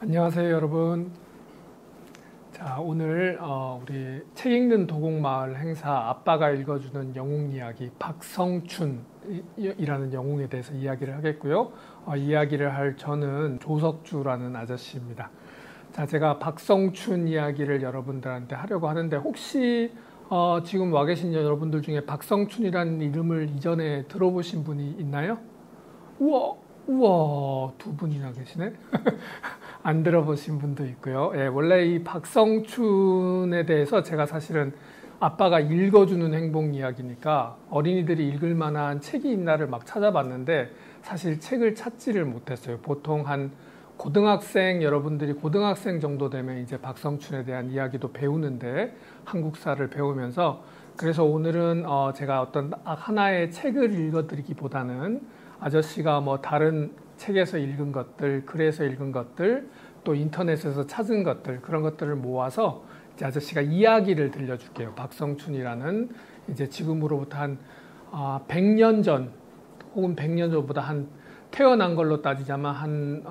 안녕하세요, 여러분. 자, 오늘 우리 책 읽는 도곡마을 행사 아빠가 읽어주는 영웅 이야기 박성춘이라는 영웅에 대해서 이야기를 하겠고요. 이야기를 할 저는 조석주라는 아저씨입니다. 자, 제가 박성춘 이야기를 여러분들한테 하려고 하는데 혹시 지금 와 계신 여러분들 중에 박성춘이라는 이름을 이전에 들어보신 분이 있나요? 우와, 두 분이나 계시네. 안 들어보신 분도 있고요. 예, 원래 이 박성춘에 대해서 제가 사실은 아빠가 읽어주는 행복 이야기니까 어린이들이 읽을 만한 책이 있나를 막 찾아봤는데 사실 책을 찾지를 못했어요. 보통 한 고등학생, 여러분들이 고등학생 정도 되면 이제 박성춘에 대한 이야기도 배우는데 한국사를 배우면서 그래서 오늘은 제가 어떤 하나의 책을 읽어드리기보다는 아저씨가 뭐 다른 책에서 읽은 것들, 글에서 읽은 것들, 또 인터넷에서 찾은 것들, 그런 것들을 모아서 이제 아저씨가 이야기를 들려줄게요. 박성춘이라는 이제 지금으로부터 한 100년 전, 혹은 100년 전보다 한 태어난 걸로 따지자면 한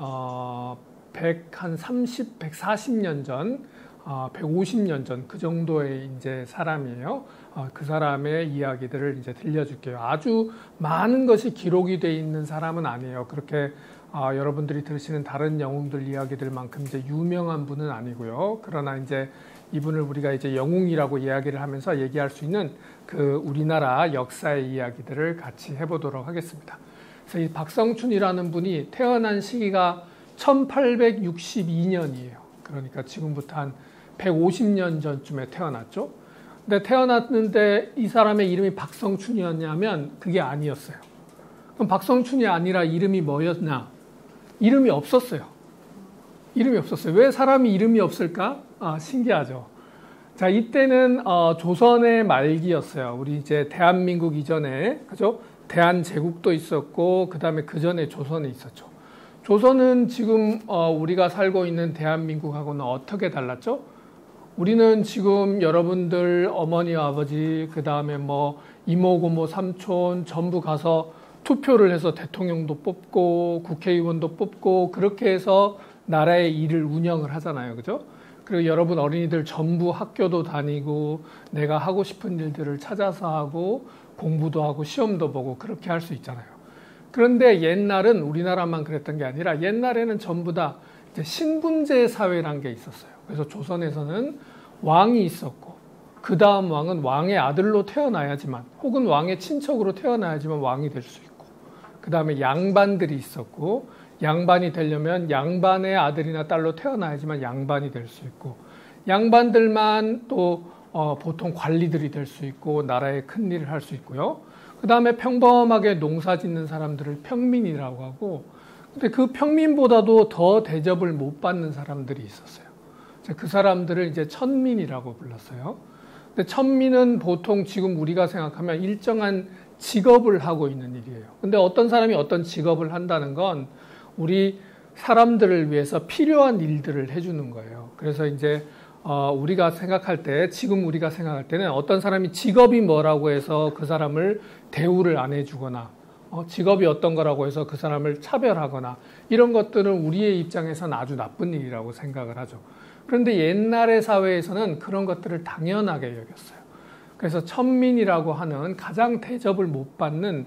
140년 전, 150년 전 그 정도의 이제 사람이에요. 그 사람의 이야기들을 이제 들려줄게요. 아주 많은 것이 기록이 돼 있는 사람은 아니에요. 그렇게 여러분들이 들으시는 다른 영웅들 이야기들만큼 이제 유명한 분은 아니고요. 그러나 이제 이분을 우리가 이제 영웅이라고 이야기를 하면서 얘기할 수 있는 그 우리나라 역사의 이야기들을 같이 해보도록 하겠습니다. 그래서 이 박성춘이라는 분이 태어난 시기가 1862년이에요. 그러니까 지금부터 한 150년 전쯤에 태어났죠. 근데 태어났는데 이 사람의 이름이 박성춘이었냐면 그게 아니었어요. 그럼 박성춘이 아니라 이름이 뭐였나? 이름이 없었어요. 이름이 없었어요. 왜 사람이 이름이 없을까? 신기하죠. 자, 이때는 조선의 말기였어요. 우리 이제 대한민국 이전에, 그죠? 대한제국도 있었고, 그 다음에 그 전에 조선이 있었죠. 조선은 지금 우리가 살고 있는 대한민국하고는 어떻게 달랐죠? 우리는 지금 여러분들 어머니와 아버지, 그 다음에 뭐 이모, 고모, 삼촌 전부 가서 투표를 해서 대통령도 뽑고 국회의원도 뽑고 그렇게 해서 나라의 일을 운영을 하잖아요. 그죠? 그리고 여러분 어린이들 전부 학교도 다니고 내가 하고 싶은 일들을 찾아서 하고 공부도 하고 시험도 보고 그렇게 할 수 있잖아요. 그런데 옛날은 우리나라만 그랬던 게 아니라 옛날에는 전부 다 이제 신분제 사회란 게 있었어요. 그래서 조선에서는 왕이 있었고 그 다음 왕은 왕의 아들로 태어나야지만 혹은 왕의 친척으로 태어나야지만 왕이 될 수 있고 그 다음에 양반들이 있었고 양반이 되려면 양반의 아들이나 딸로 태어나야지만 양반이 될 수 있고 양반들만 또 보통 관리들이 될 수 있고 나라의 큰 일을 할 수 있고요. 그 다음에 평범하게 농사 짓는 사람들을 평민이라고 하고 근데 그 평민보다도 더 대접을 못 받는 사람들이 있었어요. 그 사람들을 이제 천민이라고 불렀어요. 근데 천민은 보통 지금 우리가 생각하면 일정한 직업을 하고 있는 일이에요. 근데 어떤 사람이 어떤 직업을 한다는 건 우리 사람들을 위해서 필요한 일들을 해주는 거예요. 그래서 이제 우리가 생각할 때, 지금 우리가 생각할 때는 어떤 사람이 직업이 뭐라고 해서 그 사람을 대우를 안 해주거나 직업이 어떤 거라고 해서 그 사람을 차별하거나 이런 것들은 우리의 입장에서는 아주 나쁜 일이라고 생각을 하죠. 그런데 옛날의 사회에서는 그런 것들을 당연하게 여겼어요. 그래서 천민이라고 하는 가장 대접을 못 받는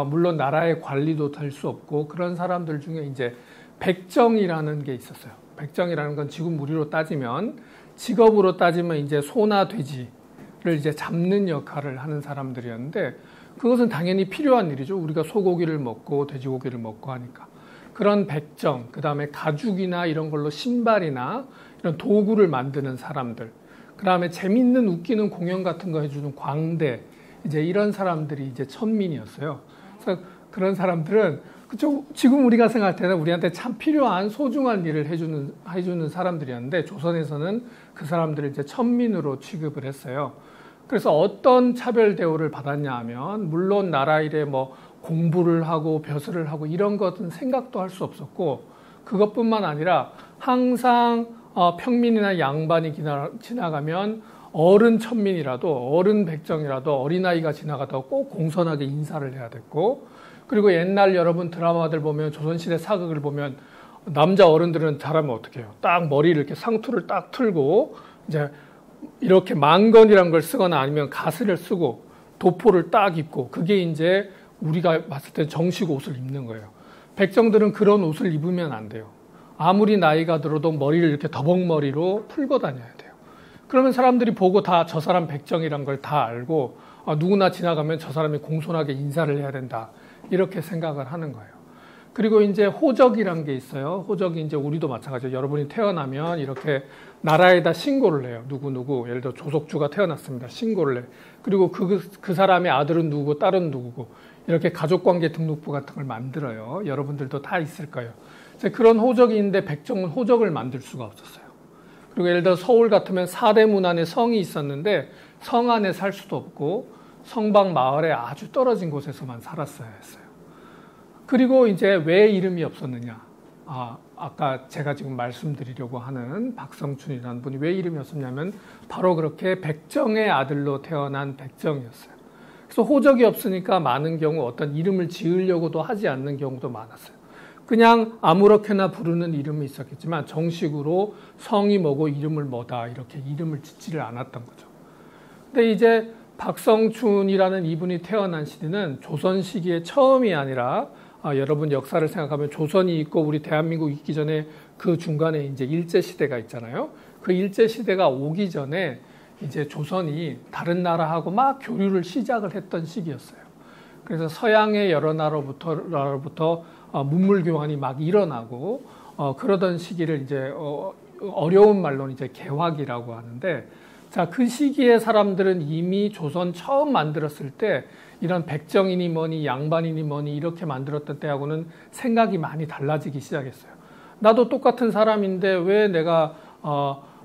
물론 나라의 관리도 될 수 없고 그런 사람들 중에 이제 백정이라는 게 있었어요. 백정이라는 건 지금 우리로 따지면 직업으로 따지면 이제 소나 돼지를 이제 잡는 역할을 하는 사람들이었는데 그것은 당연히 필요한 일이죠. 우리가 소고기를 먹고 돼지고기를 먹고 하니까. 그런 백정, 그 다음에 가죽이나 이런 걸로 신발이나 이런 도구를 만드는 사람들, 그 다음에 재밌는 웃기는 공연 같은 거 해주는 광대, 이제 이런 사람들이 이제 천민이었어요. 그래서 그런 사람들은 그쪽 지금 우리가 생각할 때는 우리한테 참 필요한 소중한 일을 해주는 사람들이었는데 조선에서는 그 사람들을 이제 천민으로 취급을 했어요. 그래서 어떤 차별 대우를 받았냐 하면 물론 나라 일에 뭐 공부를 하고 벼슬을 하고 이런 것은 생각도 할 수 없었고 그것뿐만 아니라 항상 평민이나 양반이 지나가면 어른 천민이라도 어른 백정이라도 어린아이가 지나가다가 꼭 공손하게 인사를 해야 됐고 그리고 옛날 여러분 드라마들 보면 조선시대 사극을 보면 남자 어른들은 잘하면 어떻게 해요? 딱 머리를 이렇게 상투를 딱 틀고 이제 이렇게 망건이란 걸 쓰거나 아니면 가스를 쓰고 도포를 딱 입고 그게 이제 우리가 봤을 때 정식 옷을 입는 거예요. 백정들은 그런 옷을 입으면 안 돼요. 아무리 나이가 들어도 머리를 이렇게 더벅머리로 풀고 다녀야 돼요. 그러면 사람들이 보고 다 저 사람 백정이란 걸 다 알고 누구나 지나가면 저 사람이 공손하게 인사를 해야 된다. 이렇게 생각을 하는 거예요. 그리고 이제 호적이란 게 있어요. 호적이 이제 우리도 마찬가지예요. 여러분이 태어나면 이렇게 나라에다 신고를 해요. 누구 예를 들어 조석주가 태어났습니다. 신고를 해. 그리고 그 사람의 아들은 누구고 딸은 누구고 이렇게 가족관계 등록부 같은 걸 만들어요. 여러분들도 다 있을 거예요. 그런 호적이 있는데 백정은 호적을 만들 수가 없었어요. 그리고 예를 들어 서울 같으면 사대문 안에 성이 있었는데 성 안에 살 수도 없고 성방 마을에 아주 떨어진 곳에서만 살았어야 했어요. 그리고 이제 왜 이름이 없었느냐? 아까 제가 지금 말씀드리려고 하는 박성춘이라는 분이 왜 이름이 없었냐면 바로 그렇게 백정의 아들로 태어난 백정이었어요. 그래서 호적이 없으니까 많은 경우 어떤 이름을 지으려고도 하지 않는 경우도 많았어요. 그냥 아무렇게나 부르는 이름이 있었겠지만 정식으로 성이 뭐고 이름을 뭐다 이렇게 이름을 짓지를 않았던 거죠. 근데 이제 박성춘이라는 이분이 태어난 시대는 조선 시기의 처음이 아니라 여러분 역사를 생각하면 조선이 있고 우리 대한민국 있기 전에 그 중간에 이제 일제시대가 있잖아요. 그 일제시대가 오기 전에 이제 조선이 다른 나라하고 막 교류를 시작을 했던 시기였어요. 그래서 서양의 여러 나라로부터 문물 교환이 막 일어나고 그러던 시기를 이제 어려운 말로는 이제 개화기라고 하는데 자, 그 시기에 사람들은 이미 조선 처음 만들었을 때 이런 백정이니 뭐니 양반이니 뭐니 이렇게 만들었던 때하고는 생각이 많이 달라지기 시작했어요. 나도 똑같은 사람인데 왜 내가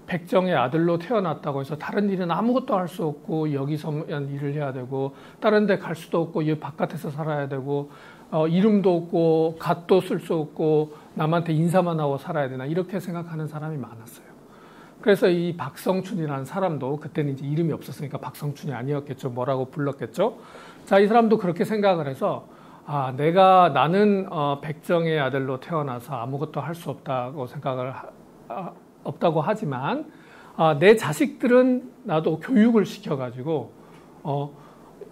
백정의 아들로 태어났다고 해서 다른 일은 아무것도 할 수 없고 여기서만 일을 해야 되고 다른 데 갈 수도 없고 여기 바깥에서 살아야 되고 이름도 없고 갓도 쓸 수 없고 남한테 인사만 하고 살아야 되나 이렇게 생각하는 사람이 많았어요. 그래서 이 박성춘이라는 사람도 그때는 이제 이름이 없었으니까 박성춘이 아니었겠죠. 뭐라고 불렀겠죠. 자, 이 사람도 그렇게 생각을 해서 나는 백정의 아들로 태어나서 아무것도 할 수 없다고 생각을 없다고 하지만 내 자식들은 나도 교육을 시켜가지고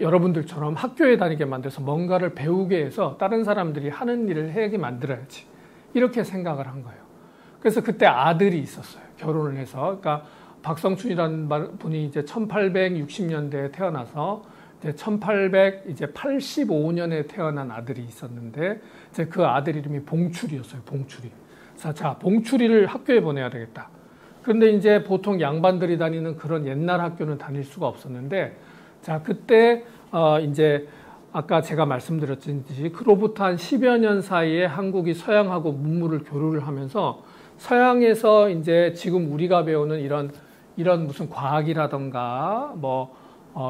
여러분들처럼 학교에 다니게 만들어서 뭔가를 배우게 해서 다른 사람들이 하는 일을 하게 만들어야지 이렇게 생각을 한 거예요. 그래서 그때 아들이 있었어요. 결혼을 해서. 그러니까 박성춘이라는 분이 이제 1860년대에 태어나서 이제 1885년에 태어난 아들이 있었는데 이제 그 아들 이름이 봉출이었어요. 봉출이. 자, 봉출이를 학교에 보내야 되겠다. 그런데 이제 보통 양반들이 다니는 그런 옛날 학교는 다닐 수가 없었는데 자, 그때 이제 아까 제가 말씀드렸듯이 그로부터 한 10여 년 사이에 한국이 서양하고 문물을 교류를 하면서 서양에서 이제 지금 우리가 배우는 이런 무슨 과학이라던가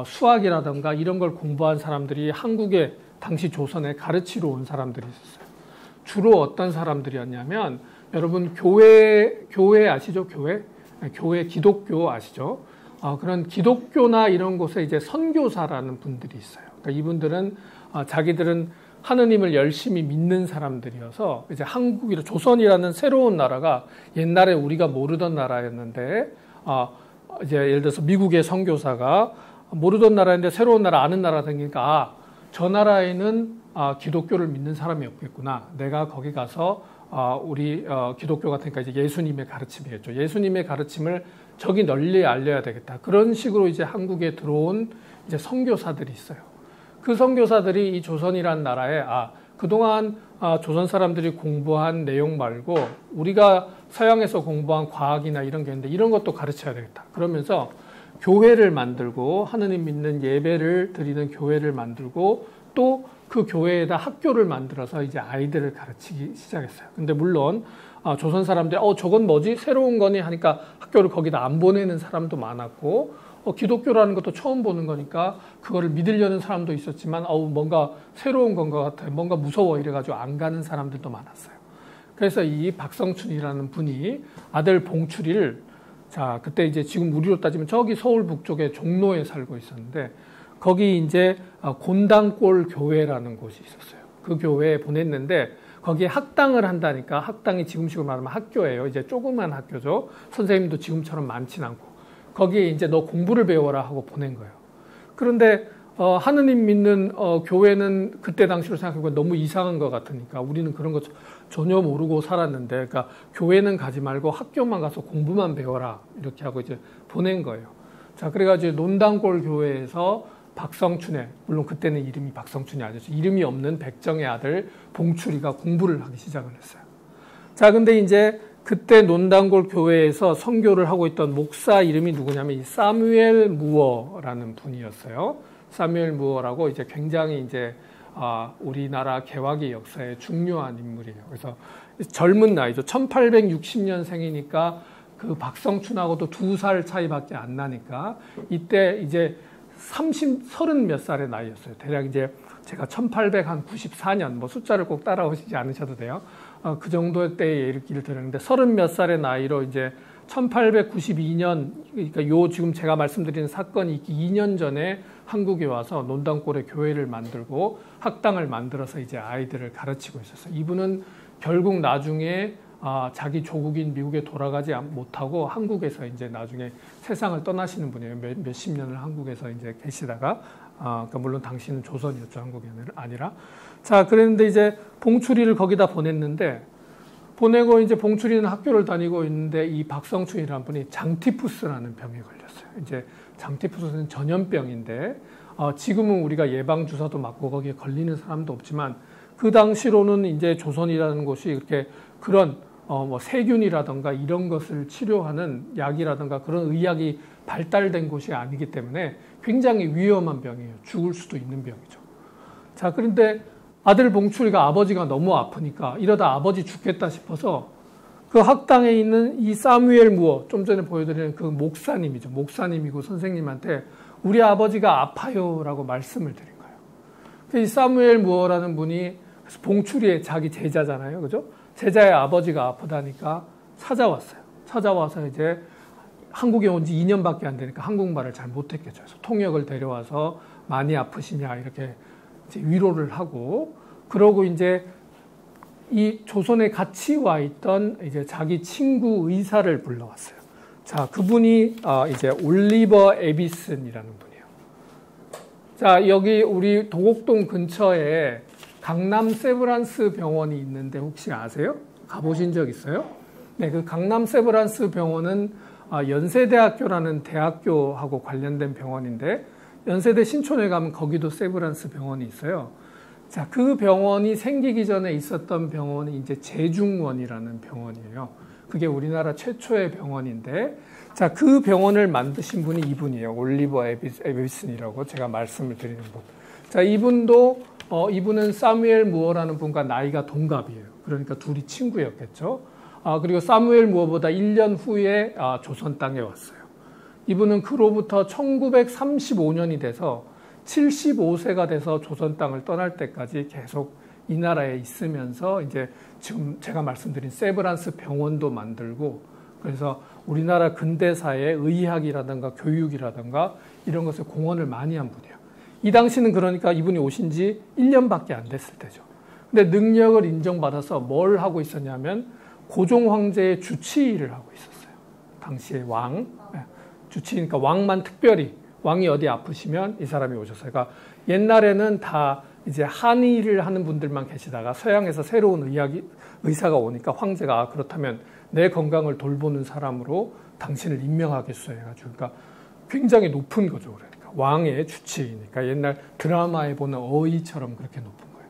수학이라던가 이런 걸 공부한 사람들이 한국에 당시 조선에 가르치러 온 사람들이 있었어요. 주로 어떤 사람들이었냐면 여러분 교회 아시죠? 교회 기독교 아시죠? 그런 기독교나 이런 곳에 이제 선교사라는 분들이 있어요. 그러니까 이분들은 자기들은 하느님을 열심히 믿는 사람들이어서 이제 조선이라는 새로운 나라가 옛날에 우리가 모르던 나라였는데 이제 예를 들어서 미국의 선교사가 모르던 나라인데 새로운 나라 아는 나라 생기니까 저 나라에는 기독교를 믿는 사람이 없겠구나. 내가 거기 가서 우리 기독교 같으니까 이제 예수님의 가르침이겠죠. 예수님의 가르침을 저기 널리 알려야 되겠다. 그런 식으로 이제 한국에 들어온 이제 선교사들이 있어요. 그 선교사들이 이 조선이라는 나라에 그동안 조선 사람들이 공부한 내용 말고 우리가 서양에서 공부한 과학이나 이런 게 있는데 이런 것도 가르쳐야 되겠다. 그러면서 교회를 만들고 하느님 믿는 예배를 드리는 교회를 만들고 또 그 교회에다 학교를 만들어서 이제 아이들을 가르치기 시작했어요. 근데 물론 조선 사람들이 저건 뭐지? 새로운 거니? 하니까 학교를 거기다 안 보내는 사람도 많았고 기독교라는 것도 처음 보는 거니까 그거를 믿으려는 사람도 있었지만 뭔가 새로운 건 것 같아요. 뭔가 무서워 이래가지고 안 가는 사람들도 많았어요. 그래서 이 박성춘이라는 분이 아들 봉출이를 그때 이제 지금 우리로 따지면 저기 서울 북쪽에 종로에 살고 있었는데 거기 이제 곤당골 교회라는 곳이 있었어요. 그 교회에 보냈는데 거기에 학당을 한다니까 학당이 지금식으로 말하면 학교예요. 이제 조그만 학교죠. 선생님도 지금처럼 많진 않고 거기에 이제 너 공부를 배워라 하고 보낸 거예요. 그런데 하느님 믿는 교회는 그때 당시로 생각해보면 너무 이상한 것 같으니까 우리는 그런 거 전혀 모르고 살았는데, 그러니까 교회는 가지 말고 학교만 가서 공부만 배워라 이렇게 하고 이제 보낸 거예요. 자, 그래가지고 논단골 교회에서 박성춘의, 물론 그때는 이름이 박성춘이 아니었죠. 이름이 없는 백정의 아들 봉출이가 공부를 하기 시작을 했어요. 자, 근데 이제 그때 논단골 교회에서 선교를 하고 있던 목사 이름이 누구냐면 이 사무엘 무어라는 분이었어요. 사무엘 무어라고 이제 굉장히 이제 우리나라 개화기 역사에 중요한 인물이에요. 그래서 젊은 나이죠. 1860년생이니까 그 박성춘하고도 2살 차이밖에 안 나니까 이때 이제 30 몇 살의 나이였어요. 대략 이제 제가 1894년 뭐 숫자를 꼭 따라오시지 않으셔도 돼요. 그 정도 때의 얘기를 들었는데 30 몇 살의 나이로 이제 1892년, 그러니까 요 지금 제가 말씀드리는 사건이 있기 2년 전에 한국에 와서 논단골에 교회를 만들고 학당을 만들어서 이제 아이들을 가르치고 있었어요. 이분은 결국 나중에 자기 조국인 미국에 돌아가지 못하고 한국에서 이제 나중에 세상을 떠나시는 분이에요. 몇십 년을 한국에서 이제 계시다가, 그러니까 물론 당시는 조선이었죠. 한국이 아니라. 자, 그랬는데 이제 봉출이를 거기다 보냈는데, 보내고 이제 봉출이는 학교를 다니고 있는데 이 박성춘이라는 분이 장티푸스라는 병에 걸렸어요. 이제 장티푸스는 전염병인데, 지금은 우리가 예방주사도 맞고 거기에 걸리는 사람도 없지만, 그 당시로는 이제 조선이라는 곳이 이렇게 그런 뭐 세균이라든가 이런 것을 치료하는 약이라든가 그런 의학이 발달된 곳이 아니기 때문에 굉장히 위험한 병이에요. 죽을 수도 있는 병이죠. 자, 그런데 아들 봉출이가 아버지가 너무 아프니까 이러다 아버지 죽겠다 싶어서 그 학당에 있는 이 사무엘 무어, 좀 전에 보여드리는 그 목사님이죠. 목사님이고 선생님한테 우리 아버지가 아파요라고 말씀을 드린 거예요. 이 사무엘 무어라는 분이 봉출이의 자기 제자잖아요. 그죠? 제자의 아버지가 아프다니까 찾아왔어요. 찾아와서 이제 한국에 온 지 2년밖에 안 되니까 한국말을 잘 못했겠죠. 그래서 통역을 데려와서 많이 아프시냐 이렇게 이제 위로를 하고, 그러고 이제 이 조선에 같이 와 있던 이제 자기 친구 의사를 불러왔어요. 자, 그분이 이제 올리버 에비슨이라는 분이에요. 자, 여기 우리 도곡동 근처에 강남 세브란스 병원이 있는데 혹시 아세요? 가보신 적 있어요? 네, 그 강남 세브란스 병원은 연세대학교라는 대학교하고 관련된 병원인데, 연세대 신촌에 가면 거기도 세브란스 병원이 있어요. 자, 그 병원이 생기기 전에 있었던 병원이 이제 제중원이라는 병원이에요. 그게 우리나라 최초의 병원인데, 자, 그 병원을 만드신 분이 이분이에요. 올리버 에비슨이라고 제가 말씀을 드리는 분. 자, 이분은 사무엘 무어라는 분과 나이가 동갑이에요. 그러니까 둘이 친구였겠죠. 그리고 사무엘 무어보다 1년 후에 조선 땅에 왔어요. 이분은 그로부터 1935년이 돼서 75세가 돼서 조선 땅을 떠날 때까지 계속 이 나라에 있으면서 이제 지금 제가 말씀드린 세브란스 병원도 만들고, 그래서 우리나라 근대사의 의학이라든가 교육이라든가 이런 것에 공헌을 많이 한 분이에요. 이 당시는 그러니까 이분이 오신 지 1년밖에 안 됐을 때죠. 근데 능력을 인정받아서 뭘 하고 있었냐면 고종 황제의 주치의를 하고 있었어요. 당시의 왕, 주치의니까 왕만 특별히, 왕이 어디 아프시면 이 사람이 오셨어요. 그러니까 옛날에는 다 이제 한의를 하는 분들만 계시다가 서양에서 새로운 의사가 오니까 황제가 그렇다면 내 건강을 돌보는 사람으로 당신을 임명하겠소 해가지고, 그러니까 굉장히 높은 거죠. 그러니까 왕의 주치의니까 옛날 드라마에 보는 어의처럼 그렇게 높은 거예요.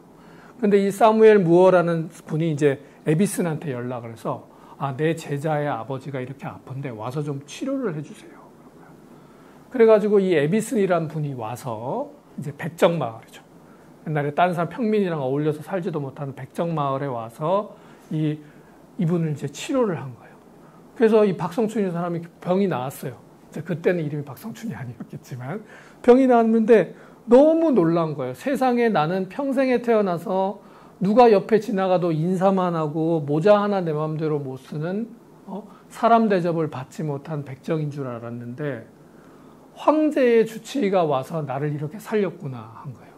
근데 이 사무엘 무어라는 분이 이제 에비슨한테 연락을 해서 내 제자의 아버지가 이렇게 아픈데 와서 좀 치료를 해주세요. 그래가지고 이 에비슨이란 분이 와서 이제 백정마을이죠. 옛날에 다른 사람 평민이랑 어울려서 살지도 못하는 백정마을에 와서 이분을 이제 치료를 한 거예요. 그래서 이 박성춘이라는 사람이 병이 나았어요. 그때는 이름이 박성춘이 아니었겠지만 병이 나왔는데 너무 놀란 거예요. 세상에 나는 평생에 태어나서 누가 옆에 지나가도 인사만 하고 모자 하나 내 마음대로 못 쓰는 사람 대접을 받지 못한 백정인 줄 알았는데 황제의 주치의가 와서 나를 이렇게 살렸구나 한 거예요.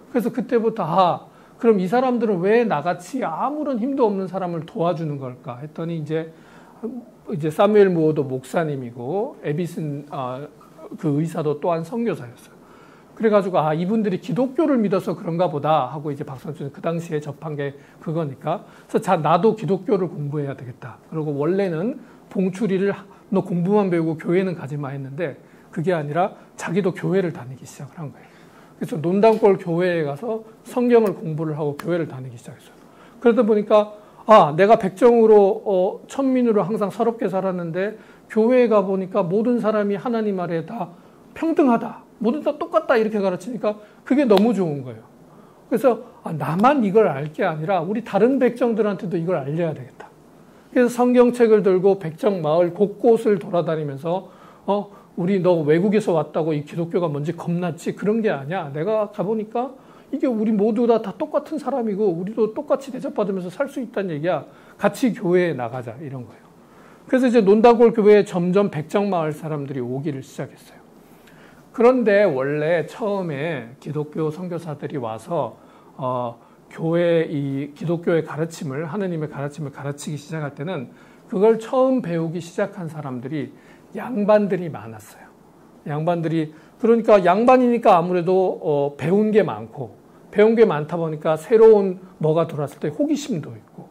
그래서 그때부터 그럼 이 사람들은 왜 나같이 아무런 힘도 없는 사람을 도와주는 걸까 했더니 이제 사무엘 무어도 목사님이고 에비슨 그 의사도 또한 선교사였어요. 그래가지고 이분들이 기독교를 믿어서 그런가 보다 하고 이제 박성춘은 그 당시에 접한 게 그거니까 그래서 나도 기독교를 공부해야 되겠다. 그리고 원래는 봉출이를 너 공부만 배우고 교회는 가지 마 했는데 그게 아니라 자기도 교회를 다니기 시작을 한 거예요. 그래서 논단골 교회에 가서 성경을 공부를 하고 교회를 다니기 시작했어요. 그러다 보니까 내가 백정으로 천민으로 항상 서럽게 살았는데 교회에 가보니까 모든 사람이 하나님 아래 다 평등하다. 모두 다 똑같다 이렇게 가르치니까 그게 너무 좋은 거예요. 그래서 나만 이걸 알 게 아니라 우리 다른 백정들한테도 이걸 알려야 되겠다. 그래서 성경책을 들고 백정 마을 곳곳을 돌아다니면서 우리 너 외국에서 왔다고 이 기독교가 뭔지 겁났지? 그런 게 아니야. 내가 가보니까 이게 우리 모두 다 똑같은 사람이고 우리도 똑같이 대접받으면서 살 수 있다는 얘기야. 같이 교회에 나가자 이런 거예요. 그래서 이제 논다골 교회에 점점 백정마을 사람들이 오기를 시작했어요. 그런데 원래 처음에 기독교 선교사들이 와서 이 기독교의 가르침을 하느님의 가르침을 가르치기 시작할 때는 그걸 처음 배우기 시작한 사람들이 양반들이 많았어요. 양반들이 그러니까 양반이니까 아무래도 배운 게 많고 배운 게 많다 보니까 새로운 뭐가 들어왔을 때 호기심도 있고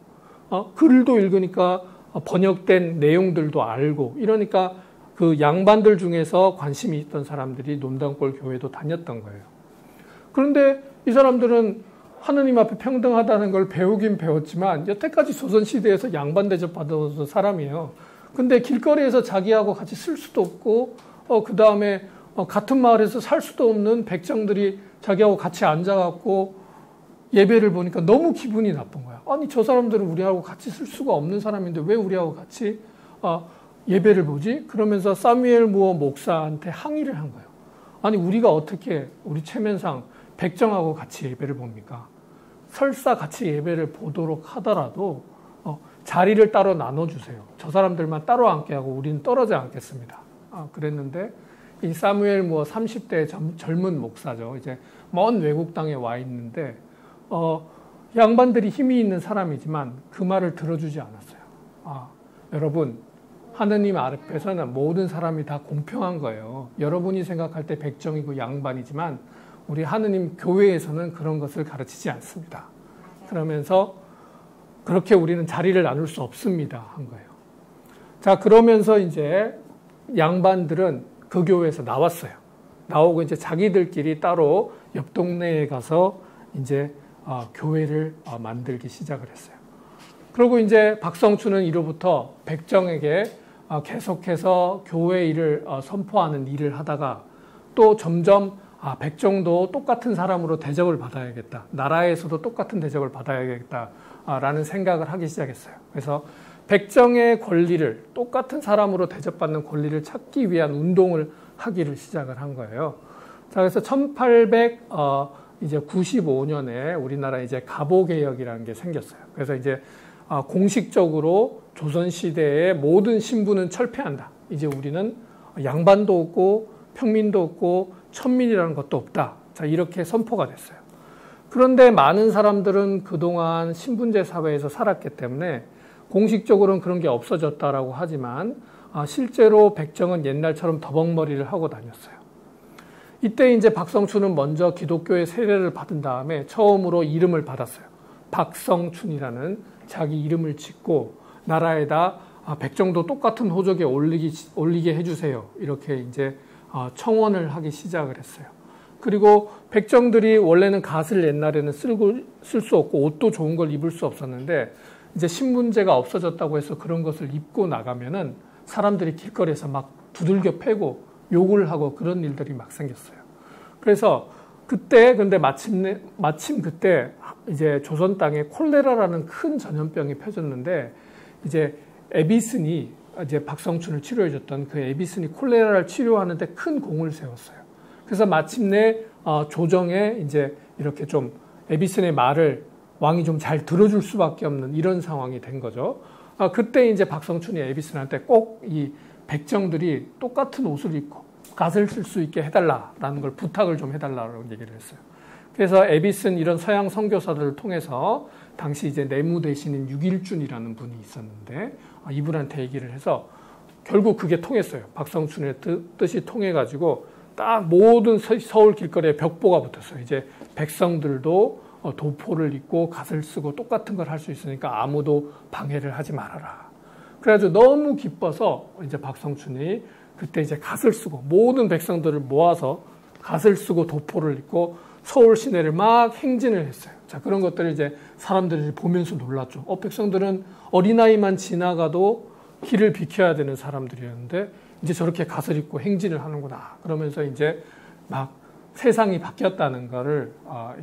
글도 읽으니까 번역된 내용들도 알고 이러니까 그 양반들 중에서 관심이 있던 사람들이 논단골 교회도 다녔던 거예요. 그런데 이 사람들은 하느님 앞에 평등하다는 걸 배우긴 배웠지만 여태까지 조선시대에서 양반 대접 받아온 사람이에요. 근데 길거리에서 자기하고 같이 쓸 수도 없고 그 다음에 같은 마을에서 살 수도 없는 백정들이 자기하고 같이 앉아갖고 예배를 보니까 너무 기분이 나쁜 거야. 아니 저 사람들은 우리하고 같이 쓸 수가 없는 사람인데 왜 우리하고 같이 예배를 보지? 그러면서 사무엘 무어 목사한테 항의를 한 거예요. 아니 우리가 어떻게 우리 체면상 백정하고 같이 예배를 봅니까? 설사 같이 예배를 보도록 하더라도 자리를 따로 나눠주세요. 저 사람들만 따로 앉게 하고 우리는 떨어져 앉겠습니다. 그랬는데 이 사무엘 무어 30대 젊은 목사죠. 이제 먼 외국 땅에 와 있는데 양반들이 힘이 있는 사람이지만 그 말을 들어주지 않았어요. 여러분 하느님 앞에서는 모든 사람이 다 공평한 거예요. 여러분이 생각할 때 백정이고 양반이지만 우리 하느님 교회에서는 그런 것을 가르치지 않습니다. 그러면서 그렇게 우리는 자리를 나눌 수 없습니다. 한 거예요. 자, 그러면서 이제 양반들은 그 교회에서 나왔어요. 나오고 이제 자기들끼리 따로 옆 동네에 가서 이제 교회를 만들기 시작을 했어요. 그리고 이제 박성춘은 이로부터 백정에게 계속해서 교회 일을 선포하는 일을 하다가 또 점점 백정도 똑같은 사람으로 대접을 받아야겠다. 나라에서도 똑같은 대접을 받아야겠다라는 생각을 하기 시작했어요. 그래서 백정의 권리를 똑같은 사람으로 대접받는 권리를 찾기 위한 운동을 하기를 시작을 한 거예요. 자, 그래서 1895년에 우리나라 이제 갑오개혁이라는 게 생겼어요. 그래서 이제 공식적으로 조선시대의 모든 신분은 철폐한다. 이제 우리는 양반도 없고 평민도 없고 천민이라는 것도 없다. 자, 이렇게 선포가 됐어요. 그런데 많은 사람들은 그동안 신분제 사회에서 살았기 때문에 공식적으로는 그런 게 없어졌다라고 하지만 실제로 백정은 옛날처럼 더벅머리를 하고 다녔어요. 이때 이제 박성춘은 먼저 기독교의 세례를 받은 다음에 처음으로 이름을 받았어요. 박성춘이라는 자기 이름을 짓고 나라에다 백정도 똑같은 호적에 올리게 해주세요. 이렇게 이제 청원을 하기 시작을 했어요. 그리고 백정들이 원래는 갓을 옛날에는 쓸 수 없고 옷도 좋은 걸 입을 수 없었는데 이제 신분제가 없어졌다고 해서 그런 것을 입고 나가면은 사람들이 길거리에서 막 두들겨 패고 욕을 하고 그런 일들이 막 생겼어요. 그래서 그때 근데 마침 그때 이제 조선 땅에 콜레라라는 큰 전염병이 펴졌는데 이제 에비슨이 이제 박성춘을 치료해줬던 그 에비슨이 콜레라를 치료하는데 큰 공을 세웠어요. 그래서 마침내 조정에 이제 이렇게 좀 에비슨의 말을 왕이 좀 잘 들어줄 수밖에 없는 이런 상황이 된 거죠. 그때 이제 박성춘이 에비슨한테 꼭 이 백정들이 똑같은 옷을 입고 갓을 쓸 수 있게 해달라라는 걸 부탁을 좀 해달라고 얘기를 했어요. 그래서 에비슨 이런 서양 선교사들을 통해서 당시 이제 내무 대신인 유길준이라는 분이 있었는데 이분한테 얘기를 해서 결국 그게 통했어요. 박성춘의 뜻이 통해가지고 딱 모든 서울 길거리에 벽보가 붙었어요. 이제 백성들도 도포를 입고 갓을 쓰고 똑같은 걸 할 수 있으니까 아무도 방해를 하지 말아라. 그래가지고 너무 기뻐서 이제 박성춘이 그때 이제 갓을 쓰고 모든 백성들을 모아서 갓을 쓰고 도포를 입고 서울 시내를 막 행진을 했어요. 자, 그런 것들을 이제 사람들이 보면서 놀랐죠. 백성들은 어린아이만 지나가도 길을 비켜야 되는 사람들이었는데 이제 저렇게 갓을 입고 행진을 하는구나. 그러면서 이제 막 세상이 바뀌었다는 거를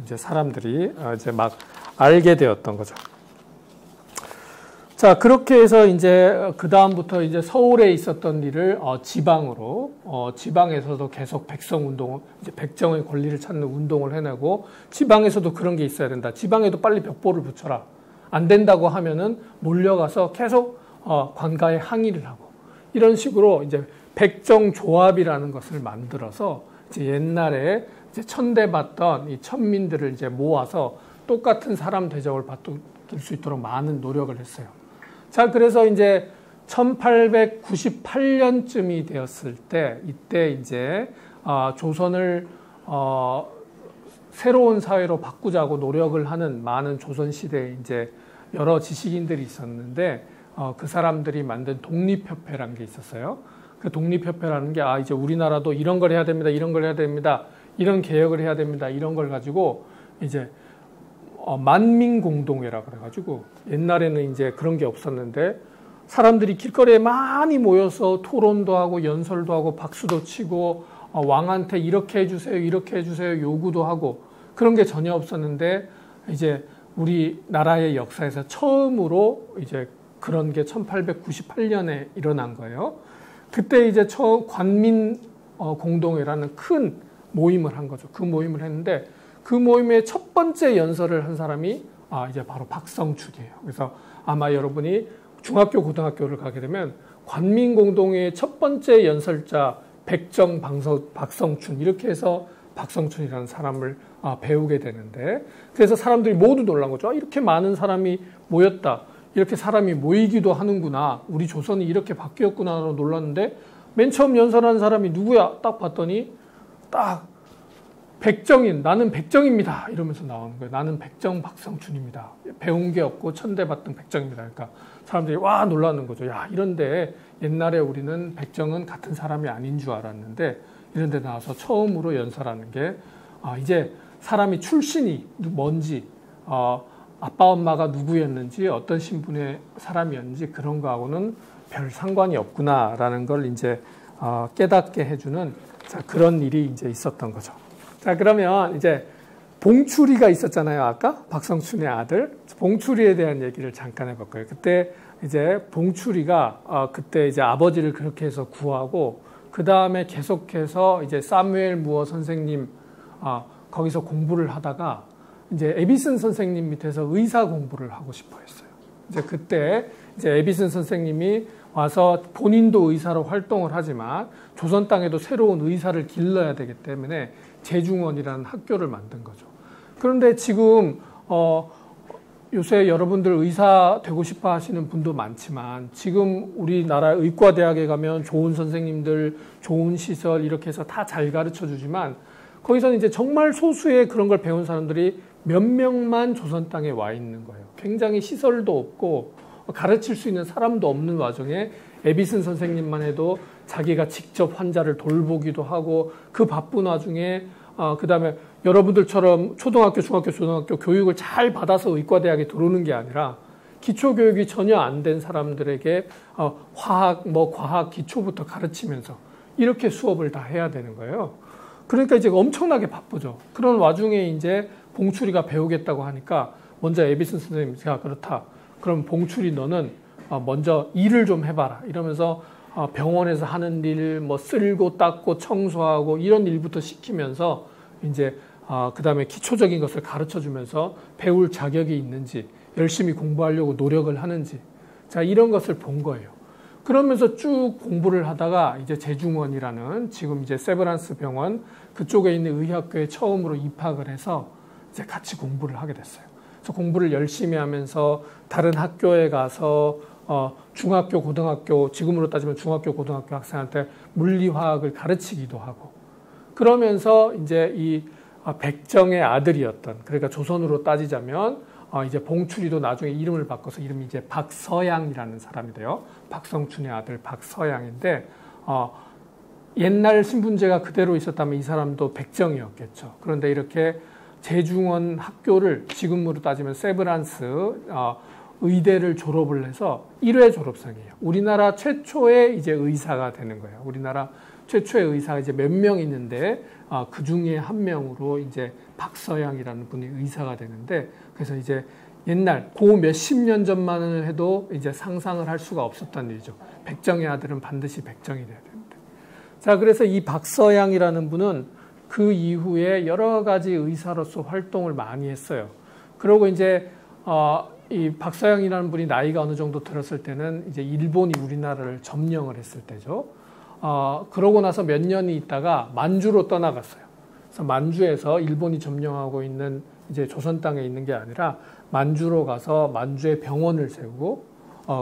이제 사람들이 이제 막 알게 되었던 거죠. 자, 그렇게 해서 이제 그 다음부터 이제 서울에 있었던 일을 지방으로 지방에서도 계속 백성 운동, 이제 백정의 권리를 찾는 운동을 해내고 지방에서도 그런 게 있어야 된다. 지방에도 빨리 벽보를 붙여라. 안 된다고 하면은 몰려가서 계속 관가에 항의를 하고 이런 식으로 이제 백정조합이라는 것을 만들어서 이제 옛날에 이제 천대받던 이 천민들을 이제 모아서 똑같은 사람 대접을 받을 수 있도록 많은 노력을 했어요. 자, 그래서 이제 1898년쯤이 되었을 때 이때 이제 조선을 새로운 사회로 바꾸자고 노력을 하는 많은 조선 시대에 이제 여러 지식인들이 있었는데 그 사람들이 만든 독립협회라는 게 있었어요. 그 독립협회라는 게 이제 우리나라도 이런 걸 해야 됩니다. 이런 걸 해야 됩니다. 이런 개혁을 해야 됩니다. 이런 걸 가지고 이제 만민공동회라 그래가지고 옛날에는 이제 그런 게 없었는데 사람들이 길거리에 많이 모여서 토론도 하고 연설도 하고 박수도 치고 왕한테 이렇게 해주세요, 이렇게 해주세요 요구도 하고 그런 게 전혀 없었는데 이제 우리나라의 역사에서 처음으로 이제 그런 게 1898년에 일어난 거예요. 그때 이제 관민 공동회라는 큰 모임을 한 거죠. 그 모임을 했는데 그 모임의 첫 번째 연설을 한 사람이 이제 바로 박성춘이에요. 그래서 아마 여러분이 중학교, 고등학교를 가게 되면 관민공동회의 첫 번째 연설자 백정 박성춘 이렇게 해서 박성춘이라는 사람을 배우게 되는데 그래서 사람들이 모두 놀란 거죠. 이렇게 많은 사람이 모였다. 이렇게 사람이 모이기도 하는구나. 우리 조선이 이렇게 바뀌었구나 놀랐는데 맨 처음 연설한 사람이 누구야? 딱 봤더니 딱 백정인, 나는 백정입니다. 이러면서 나오는 거예요. 나는 백정 박성춘입니다. 배운 게 없고 천대받던 백정입니다. 그러니까 사람들이 와 놀라는 거죠. 야, 이런데 옛날에 우리는 백정은 같은 사람이 아닌 줄 알았는데 이런데 나와서 처음으로 연설하는 게 이제 사람이 출신이 뭔지 아빠 엄마가 누구였는지 어떤 신분의 사람이었는지 그런 거하고는 별 상관이 없구나라는 걸 이제 깨닫게 해주는 그런 일이 이제 있었던 거죠. 자, 그러면 이제 봉출이가 있었잖아요. 아까 박성춘의 아들 봉출이에 대한 얘기를 잠깐 해볼 거예요. 그때 이제 봉출이가 그때 이제 아버지를 그렇게 해서 구하고 그 다음에 계속해서 이제 사무엘 무어 선생님 거기서 공부를 하다가 이제 에비슨 선생님 밑에서 의사 공부를 하고 싶어 했어요. 이제 그때 이제 에비슨 선생님이 와서 본인도 의사로 활동을 하지만 조선 땅에도 새로운 의사를 길러야 되기 때문에 재중원이라는 학교를 만든 거죠. 그런데 지금 요새 여러분들 의사 되고 싶어 하시는 분도 많지만 지금 우리나라 의과대학에 가면 좋은 선생님들, 좋은 시설 이렇게 해서 다 잘 가르쳐 주지만 거기서는 이제 정말 소수의 그런 걸 배운 사람들이 몇 명만 조선 땅에 와 있는 거예요. 굉장히 시설도 없고 가르칠 수 있는 사람도 없는 와중에 에비슨 선생님만 해도 자기가 직접 환자를 돌보기도 하고 그 바쁜 와중에 그 다음에 여러분들처럼 초등학교, 중학교, 고등학교 교육을 잘 받아서 의과대학에 들어오는 게 아니라 기초교육이 전혀 안 된 사람들에게 화학, 과학 기초부터 가르치면서 이렇게 수업을 다 해야 되는 거예요. 그러니까 이제 엄청나게 바쁘죠. 그런 와중에 이제 봉출이가 배우겠다고 하니까 먼저 에비슨 선생님이 그렇다. 그럼 봉출이 너는 먼저 일을 좀 해봐라. 이러면서 병원에서 하는 일, 쓸고 닦고 청소하고 이런 일부터 시키면서 이제 그 다음에 기초적인 것을 가르쳐 주면서 배울 자격이 있는지 열심히 공부하려고 노력을 하는지 자 이런 것을 본 거예요. 그러면서 쭉 공부를 하다가 이제 재중원이라는 지금 이제 세브란스 병원 그쪽에 있는 의학교에 처음으로 입학을 해서 이제 같이 공부를 하게 됐어요. 그래서 공부를 열심히 하면서 다른 학교에 가서 중학교, 고등학교, 지금으로 따지면 중학교, 고등학교 학생한테 물리화학을 가르치기도 하고, 그러면서 이제 이 백정의 아들이었던, 그러니까 조선으로 따지자면 이제 봉출이도 나중에 이름을 바꿔서 이름이 이제 박서양이라는 사람이 돼요. 박성춘의 아들 박서양인데, 옛날 신분제가 그대로 있었다면 이 사람도 백정이었겠죠. 그런데 이렇게 재중원 학교를 지금으로 따지면 세브란스 의대를 졸업을 해서 1회 졸업생이에요. 우리나라 최초의 이제 의사가 되는 거예요. 우리나라 최초의 의사가 이제 몇 명 있는데 그 중에 한 명으로 이제 박서양이라는 분이 의사가 되는데, 그래서 이제 옛날 고 몇십 년 전만을 해도 이제 상상을 할 수가 없었던 일이죠. 백정의 아들은 반드시 백정이 돼야 되는데. 자, 그래서 이 박서양이라는 분은 그 이후에 여러 가지 의사로서 활동을 많이 했어요. 그리고 이제 이 박서양이라는 분이 나이가 어느 정도 들었을 때는 이제 일본이 우리나라를 점령을 했을 때죠. 그러고 나서 몇 년이 있다가 만주로 떠나갔어요. 그래서 만주에서 일본이 점령하고 있는 이제 조선 땅에 있는 게 아니라 만주로 가서 만주에 병원을 세우고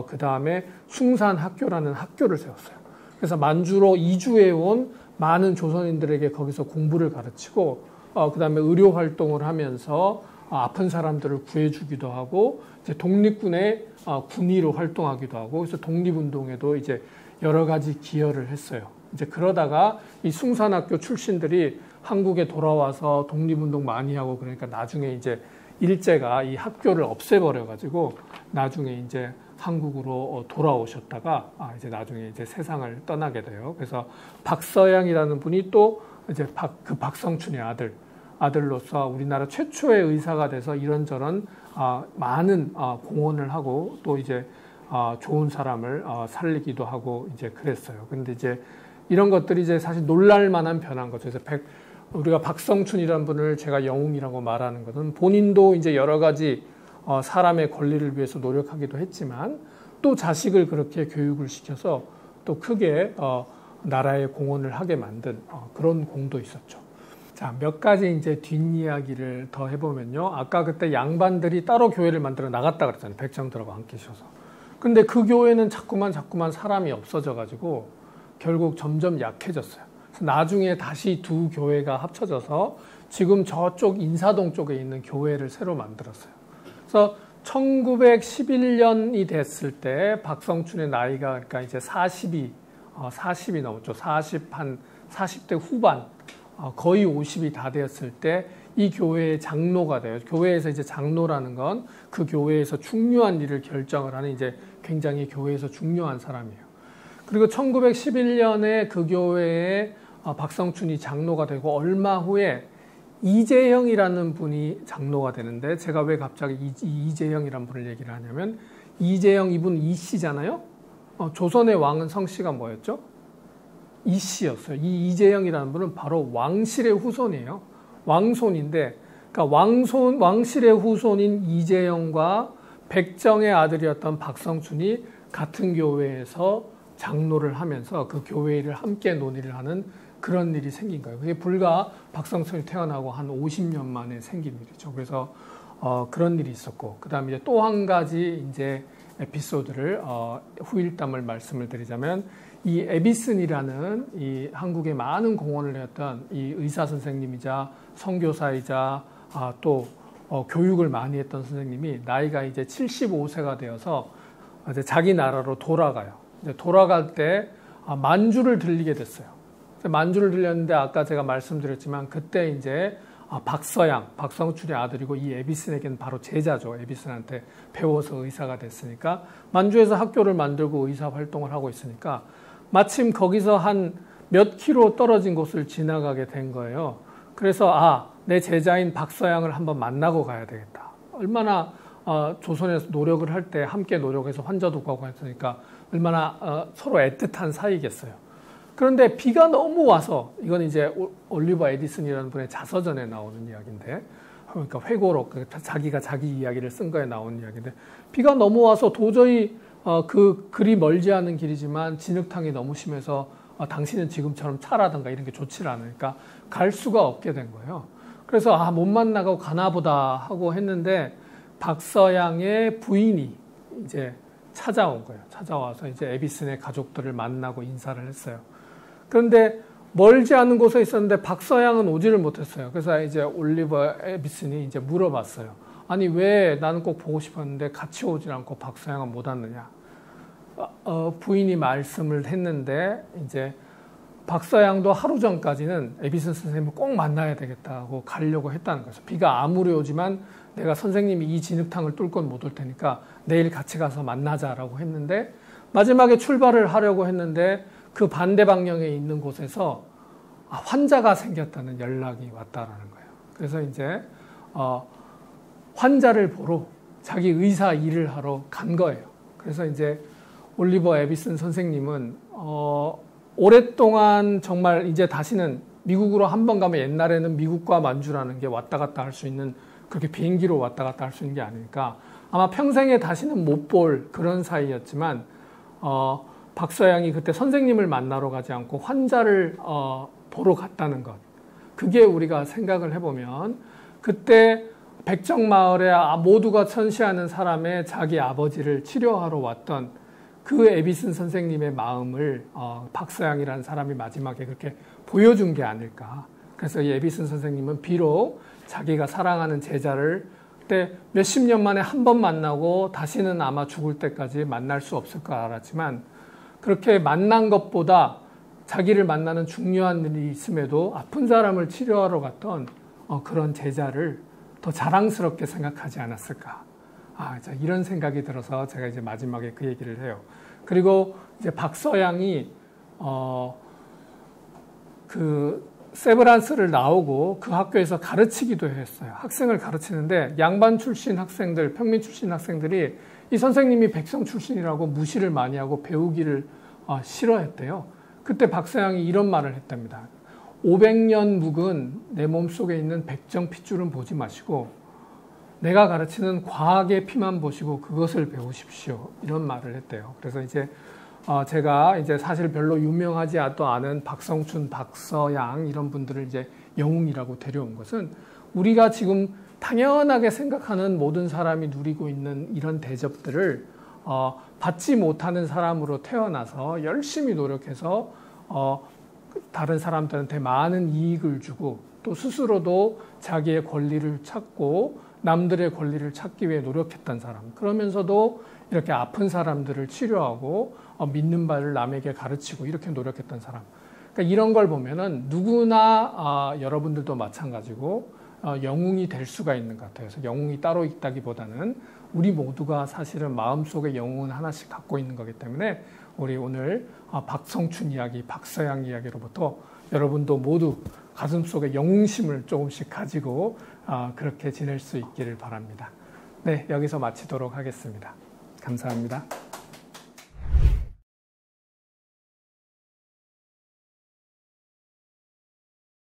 그 다음에 숭산학교라는 학교를 세웠어요. 그래서 만주로 이주해 온 많은 조선인들에게 거기서 공부를 가르치고 그 다음에 의료 활동을 하면서 아픈 사람들을 구해주기도 하고 이제 독립군의 군의로 활동하기도 하고, 그래서 독립운동에도 이제 여러 가지 기여를 했어요. 이제 그러다가 이 숭산학교 출신들이 한국에 돌아와서 독립운동 많이 하고 그러니까 나중에 이제 일제가 이 학교를 없애버려가지고 나중에 이제 한국으로 돌아오셨다가 이제 나중에 이제 세상을 떠나게 돼요. 그래서 박서양이라는 분이 또 이제 그 박성춘의 아들로서 우리나라 최초의 의사가 돼서 이런저런 많은 공헌을 하고 또 이제 좋은 사람을 살리기도 하고 이제 그랬어요. 근데 이제 이런 것들이 이제 사실 놀랄만한 변화인 거죠. 그래서 우리가 박성춘이라는 분을 제가 영웅이라고 말하는 것은 본인도 이제 여러 가지 사람의 권리를 위해서 노력하기도 했지만 또 자식을 그렇게 교육을 시켜서 또 크게 나라에 공헌을 하게 만든 그런 공도 있었죠. 자, 몇 가지 이제 뒷이야기를 더 해보면요. 아까 그때 양반들이 따로 교회를 만들어 나갔다 그랬잖아요. 백정들하고 안 계셔서. 근데 그 교회는 자꾸만 사람이 없어져가지고 결국 점점 약해졌어요. 그래서 나중에 다시 두 교회가 합쳐져서 지금 저쪽 인사동 쪽에 있는 교회를 새로 만들었어요. 그래서 1911년이 됐을 때 박성춘의 나이가 그러니까 이제 40이 넘었죠. 40대 후반, 거의 50이 다 되었을 때 이 교회의 장로가 돼요. 교회에서 이제 장로라는 건 그 교회에서 중요한 일을 결정을 하는 이제 굉장히 교회에서 중요한 사람이에요. 그리고 1911년에 그 교회에 박성춘이 장로가 되고 얼마 후에 이재형이라는 분이 장로가 되는데, 제가 왜 갑자기 이재형이라는 분을 얘기를 하냐면 이재형 이분 이씨잖아요. 조선의 왕은 성씨가 뭐였죠? 이씨였어요. 이 이재형이라는 분은 바로 왕실의 후손이에요. 왕손인데, 그러니까 왕실의 후손인 이재형과 백정의 아들이었던 박성춘이 같은 교회에서 장로를 하면서 그 교회를 함께 논의를 하는 그런 일이 생긴 거예요. 그게 불과 박성춘이 태어나고 한 50년 만에 생긴 일이죠. 그래서 그런 일이 있었고, 그 다음에 또 한 가지 이제 에피소드를 후일담을 말씀을 드리자면, 이 에비슨이라는 이 한국에 많은 공헌을 했던 이 의사 선생님이자 선교사이자 또 교육을 많이 했던 선생님이 나이가 이제 75세가 되어서 이제 자기 나라로 돌아가요. 이제 돌아갈 때 만주를 들리게 됐어요. 만주를 들렸는데 아까 제가 말씀드렸지만 그때 이제 박성춘의 아들이고 이 에비슨에게는 바로 제자죠. 에비슨한테 배워서 의사가 됐으니까 만주에서 학교를 만들고 의사 활동을 하고 있으니까 마침 거기서 한 몇 킬로 떨어진 곳을 지나가게 된 거예요. 그래서 내 제자인 박서양을 한번 만나고 가야 되겠다. 얼마나 조선에서 노력을 할 때 함께 노력해서 환자도 구하고 했으니까 얼마나 서로 애틋한 사이겠어요. 그런데 비가 너무 와서, 이건 이제 올리버 에디슨이라는 분의 자서전에 나오는 이야기인데, 그러니까 회고록, 자기가 자기 이야기를 쓴 거에 나오는 이야기인데, 비가 너무 와서 도저히 그 그리 멀지 않은 길이지만 진흙탕이 너무 심해서 당신은 지금처럼 차라든가 이런 게 좋지 않으니까 갈 수가 없게 된 거예요. 그래서 못 만나고 가나보다 하고 했는데 박서양의 부인이 이제 찾아온 거예요. 찾아와서 이제 에비슨의 가족들을 만나고 인사를 했어요. 그런데 멀지 않은 곳에 있었는데 박서양은 오지를 못했어요. 그래서 이제 올리버 에비슨이 이제 물어봤어요. 아니 왜 나는 꼭 보고 싶었는데 같이 오질 않고 박서양은 못 왔느냐? 부인이 말씀을 했는데 이제 박서양도 하루 전까지는 에비슨 선생님을 꼭 만나야 되겠다고 가려고 했다는 거죠. 비가 아무리 오지만 내가 선생님이 이 진흙탕을 뚫고 못 올 테니까 내일 같이 가서 만나자라고 했는데 마지막에 출발을 하려고 했는데 그 반대 방향에 있는 곳에서 환자가 생겼다는 연락이 왔다라는 거예요. 그래서 이제 환자를 보러 자기 의사 일을 하러 간 거예요. 그래서 이제 올리버 에비슨 선생님은 오랫동안 정말 이제 다시는 미국으로 한 번 가면 옛날에는 미국과 만주라는 게 왔다 갔다 할 수 있는 그렇게 비행기로 왔다 갔다 할 수 있는 게 아니니까 아마 평생에 다시는 못 볼 그런 사이였지만 박서양이 그때 선생님을 만나러 가지 않고 환자를 보러 갔다는 것. 그게 우리가 생각을 해보면 그때 백정마을에 모두가 천시하는 사람의 자기 아버지를 치료하러 왔던 그 에비슨 선생님의 마음을 박서양이라는 사람이 마지막에 그렇게 보여준 게 아닐까. 그래서 이 에비슨 선생님은 비록 자기가 사랑하는 제자를 그때 몇십 년 만에 한 번 만나고 다시는 아마 죽을 때까지 만날 수 없을 걸 알았지만 그렇게 만난 것보다 자기를 만나는 중요한 일이 있음에도 아픈 사람을 치료하러 갔던 그런 제자를 더 자랑스럽게 생각하지 않았을까. 이런 생각이 들어서 제가 이제 마지막에 그 얘기를 해요. 그리고 이제 박서양이 그 세브란스를 나오고 그 학교에서 가르치기도 했어요. 학생을 가르치는데 양반 출신 학생들, 평민 출신 학생들이 이 선생님이 백성 출신이라고 무시를 많이 하고 배우기를 싫어했대요. 그때 박서양이 이런 말을 했답니다. 500년 묵은 내 몸속에 있는 백정 핏줄은 보지 마시고 내가 가르치는 과학의 피만 보시고 그것을 배우십시오. 이런 말을 했대요. 그래서 이제 제가 이제 사실 별로 유명하지 않은 박성춘, 박서양 이런 분들을 이제 영웅이라고 데려온 것은 우리가 지금 당연하게 생각하는 모든 사람이 누리고 있는 이런 대접들을 받지 못하는 사람으로 태어나서 열심히 노력해서 다른 사람들한테 많은 이익을 주고 또 스스로도 자기의 권리를 찾고 남들의 권리를 찾기 위해 노력했던 사람. 그러면서도 이렇게 아픈 사람들을 치료하고 믿는 바를 남에게 가르치고 이렇게 노력했던 사람. 그러니까 이런 걸 보면은 누구나 여러분들도 마찬가지고 영웅이 될 수가 있는 것 같아요. 그래서 영웅이 따로 있다기보다는 우리 모두가 사실은 마음속에 영웅은 하나씩 갖고 있는 거기 때문에 우리 오늘 박성춘 이야기, 박서양 이야기로부터 여러분도 모두 가슴속에 영웅심을 조금씩 가지고 그렇게 지낼 수 있기를 바랍니다. 네, 여기서 마치도록 하겠습니다. 감사합니다.